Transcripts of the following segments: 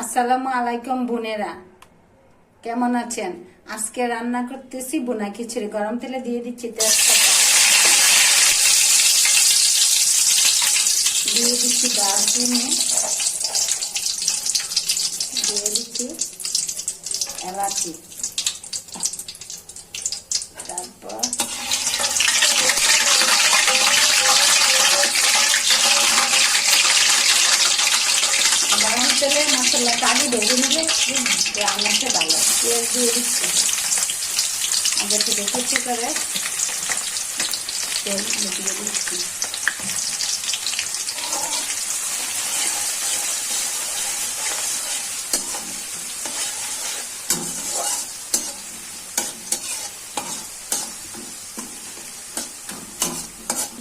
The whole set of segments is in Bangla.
আসসালামু আলাইকুম বোনেরা, কেমন আছেন? আজকে রান্না করতেছি বোনা খিচুড়ি। গরম তেলে দিয়ে দিচ্ছি তেজপাতা, দিয়ে দিচ্ছি দারচিনি, দিয়ে দিচ্ছি এলাচি, তারপর গরম তেলে মশলাটা আগে ভেজে নিলে রান্নাটা ভালো। পেঁয়াজ দিয়ে দিচ্ছি, আগে থেকে কুচি করে তেল দিয়ে দিচ্ছি।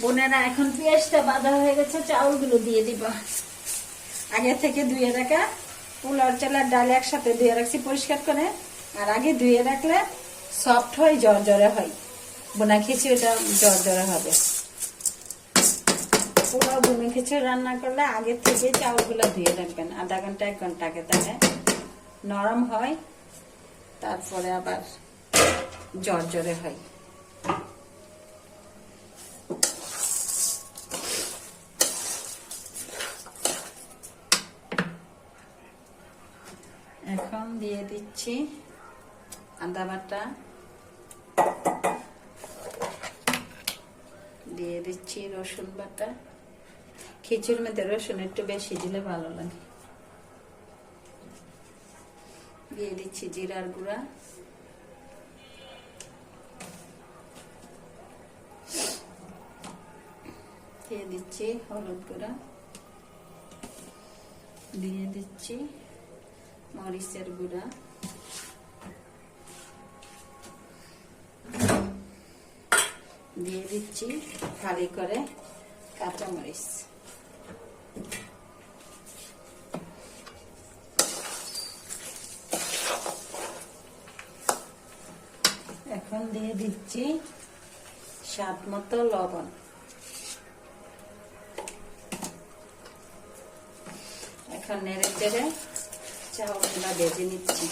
বোনেরা, এখন পেঁয়াজটা বাঁধা হয়ে গেছে, চাউলগুলো দিয়ে দিবা। আগে থেকে ধুয়ে রাখা পোলাও চালের ডাল একসাথে ধুয়ে রাখছি পরিষ্কার করে, আর আগে ধুয়ে রাখলে সফট হয়, জর্জরে হয়। বোনা খিচুড়িটা জর্জরে হবে। পোলাও বোনা খিচুড়ি রান্না করলে আগে থেকে চাউলগুলো ধুয়ে রাখবেন, আধা ঘন্টা 1 ঘন্টা আগে, তাহলে নরম হয়, তারপরে আবার জর্জরে হয়। এখন দিয়ে দিচ্ছি আদা বাটা, দিয়ে দিচ্ছি রসুন বাটা। খিচুড়ির মধ্যে রসুন একটু বেশি দিলে ভালো লাগে। দিয়ে দিচ্ছি জিরার গুঁড়া, দিয়ে দিচ্ছি হলুদ গুঁড়া, দিয়ে দিচ্ছি মরিচের গুঁড়া, দিয়ে দিচ্ছি ফালি করে কাঁচামরিচ। এখন দিয়ে দিচ্ছি স্বাদ মতো লবণ। এখন নেড়ে চেড়ে চাউলগুলা ভেজে নিচ্ছি।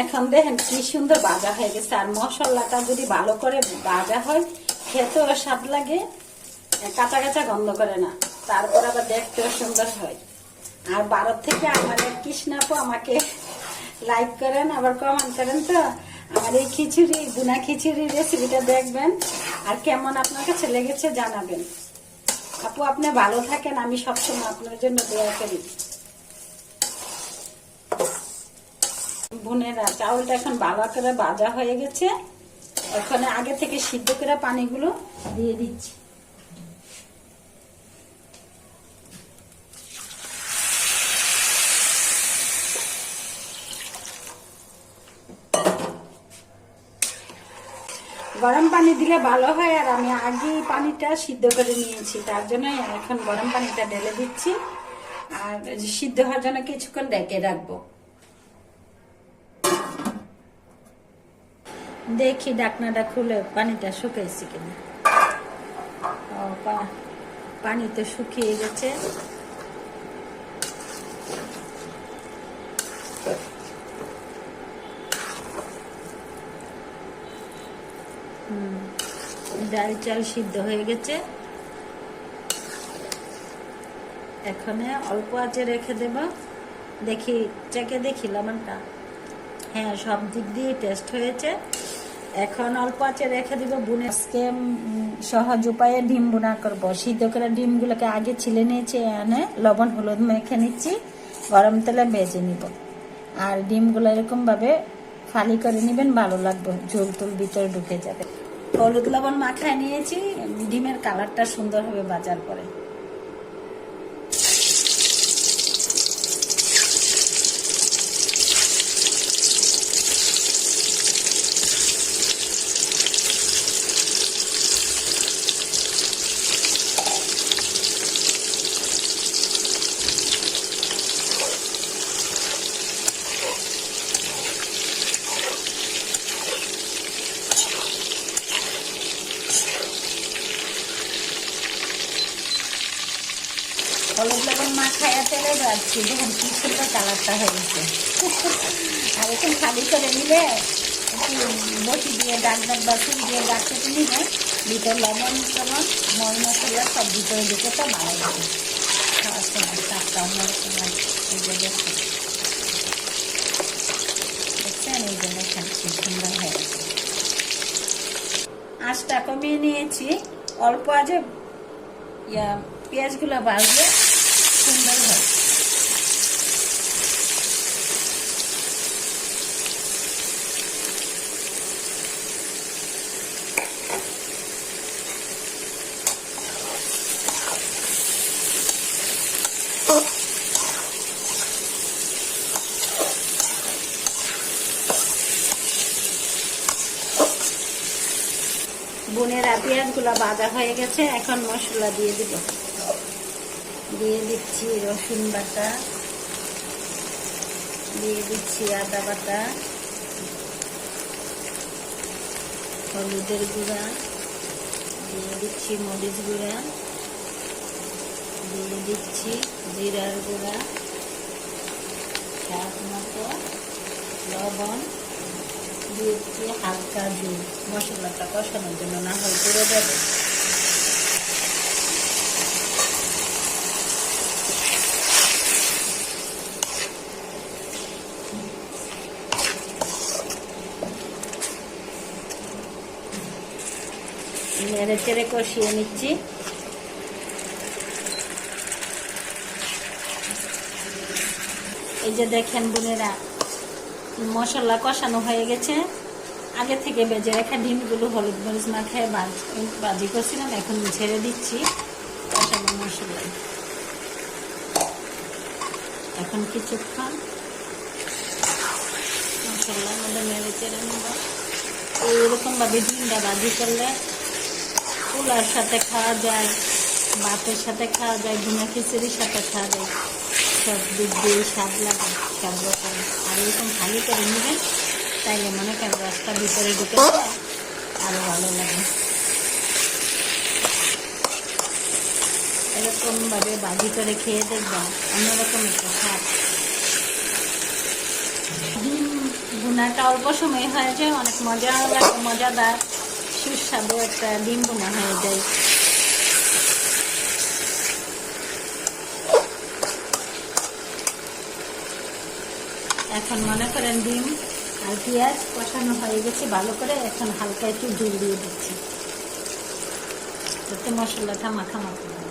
এখন দেখেন কি সুন্দর ভাজা হয়ে গেছে, আর মশলাটা যদি ভালো করে ভাজা হয় খেতেও স্বাদ লাগে, কাঁচা কাঁচা গন্ধ করে না, তারপর আবার দেখতেও সুন্দর হয়। আর ভারত থেকে আমাদের কৃষ্ণাপু আমাকে লাইক করেন, আবার কমেন্ট করেন। তো আমার এই খিচুড়ি বোনা খিচুড়ির রেসিপিটা দেখবেন, আর কেমন আপনার কাছে লেগেছে জানাবেন। আপু, আপনি ভালো থাকেন, আমি সবসময় আপনার জন্য দোয়া করি। বোনেরা, চাউলটা এখন ভালো করে ভাজা হয়ে গেছে। এখন আগে থেকে সিদ্ধ করে পানিগুলো দিয়ে দিচ্ছি। গরম পানি দিলে ভালো হয়, আর আমি আগে পানিটা সিদ্ধ করে নিয়েছি, তার জন্য এখন গরম পানিটা ঢেলে দিচ্ছি, আর সিদ্ধ হওয়ার জন্য কিছুক্ষণ ঢেকে রাখবো। দেখি ঢাকনাটা খুলে পানিটা শুকাইছে কিনা। পানি তো শুকিয়ে গেছে। ডাল চাল সিদ্ধ হয়ে গেছে। এখানে অল্প আঁচে রেখে দেব। দেখি চেখে দেখি লবণটা, হ্যাঁ সব দিক দিয়ে টেস্ট হয়েছে। এখন অল্প আঁচে রেখে দিব। বুনে আজকে সহজ উপায়ে ডিম বোনা করবো। সিদ্ধ করে ডিমগুলোকে আগে ছিলে নিয়েছি, এনে লবণ হলুদ মেখে নিচ্ছি, গরম তেলে ভেজে নিব। আর ডিমগুলো এরকম ভাবে ফালি করে নিবেন, ভালো লাগবে, ঝোল টুল ভিতরে ঢুকে যাবে। হলুদ লবণ মাখায় নিয়েছি, ডিমের কালারটা সুন্দর হবে ভাজার পরে। হলুদ লবণ মাখায়া তেলে রাখছি, দেখুন কি সুন্দর কালারটা হয়েছে। আর এখন খালি করে নিলে বটি দিয়ে ডাক বা ছুরি দিয়ে ডাক কেটে নিলে ভিতরে লবণ টবণ মল মশলা সব ভিতরে ঢুকে তো ভালো লাগে খাওয়ার সময়, স্বাদটা অন্যরকম লাগে। এই যে দেখুন, দেখছেন, এই যে দেখেন কি সুন্দর হয়েছে। আঁচটা কমিয়ে নিয়েছি, অল্প আজে পেঁয়াজগুলো ভাজলে সুন্দর হয়। বোনেরা পেঁয়াজগুলো ভাজা হয়ে গেছে, এখন মশলা দিয়ে দিব। দিয়ে দিচ্ছি রসুন বাটা, দিয়ে দিচ্ছি আদা বাটা, হলুদের গুঁড়া, দিয়ে দিচ্ছি মরিচ গুঁড়া, দিয়ে দিচ্ছি জিরার গুঁড়া, স্বাদ মতো লবণ, দিয়েছি হালকা ঝোল, মশলাটা কষানোর জন্য, না হয় পুড়ে যাবে। নেড়ে চেড়ে কষিয়ে নিচ্ছি। এই যে দেখেন বোনেরা, মশলা কষানো হয়ে গেছে। আগে থেকে বেজে রাখা ডিমগুলো হলুদ মরিচ মাখায় ভাজি করছিলাম, এখন ছেড়ে দিচ্ছি কষানো মশলায়। এখন কিছুক্ষণ মশলার মধ্যে নেড়ে চেড়ে নেব। এইরকম ভাবে ডিমটা ভাজি করলে পোলার সাথে খাওয়া যায়, ভাতের সাথে খাওয়া যায়, ভুনা খিচুড়ির সাথে খাওয়া যায়, সব দিক দিয়ে স্বাদ লাগে সব রকম। আর এরকম খালি করে নেবেন, তাইলে মনে করেন রসটা ভিতরে ঢুকে আরো ভালো লাগে। এরকম ভাবে ভাজি করে খেয়ে দেখবেন অন্যরকম একটা স্বাদ। ডিম ভুনাটা অল্প সময় হয়ে যায়, অনেক মজা লাগে, মজাদার সুস্বাদু একটা ডিম ভুনা হয়ে যায়। এখন মনে করেন ডিম আর পেঁয়াজ কষানো হয়ে গেছে ভালো করে, এখন হালকা একটু ঝোল দিয়ে দিচ্ছি যাতে মশলাটা মাখামাখি হয়।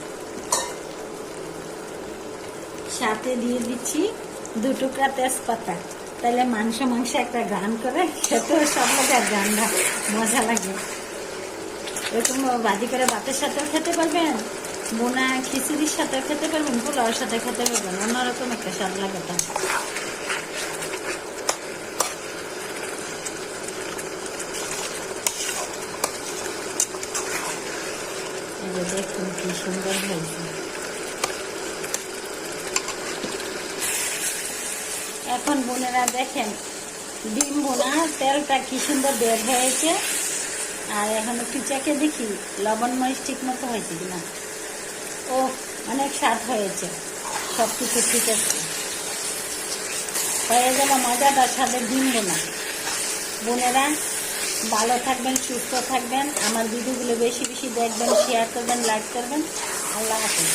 সাথে দিয়ে দিচ্ছি 2 টুকরা তেজপাতা, তাহলে মাংস একটা গান করে খেতেও সব লাগে, আর গানটা মজা লাগে। এরকম ভাজি করে ভাতের সাথেও খেতে পারবেন, বোনা খিচুড়ির সাথেও খেতে পারবেন, পোলাওর সাথে খেতে পারবেন, অন্যরকম একটা স্বাদ লাগে। তা দেখুন কি সুন্দর হয়েছে। এখন বোনেরা দেখেন ডিম বোনা তেলটা কি সুন্দর বের হয়েছে। আর এখন একটু চেখে দেখি লবণ মরিচ ঠিক মতো হয়েছে কিনা। ও অনেক স্বাদ হয়েছে, সব কিছু ঠিক আছে, হয়ে গেল মজাদার স্বাদের ডিম বোনা। বোনেরা ভালো থাকবেন, সুস্থ থাকবেন, আমার ভিডিওগুলো বেশি বেশি দেখবেন, শেয়ার করবেন, লাইক করবেন। আল্লাহ হাফেজ।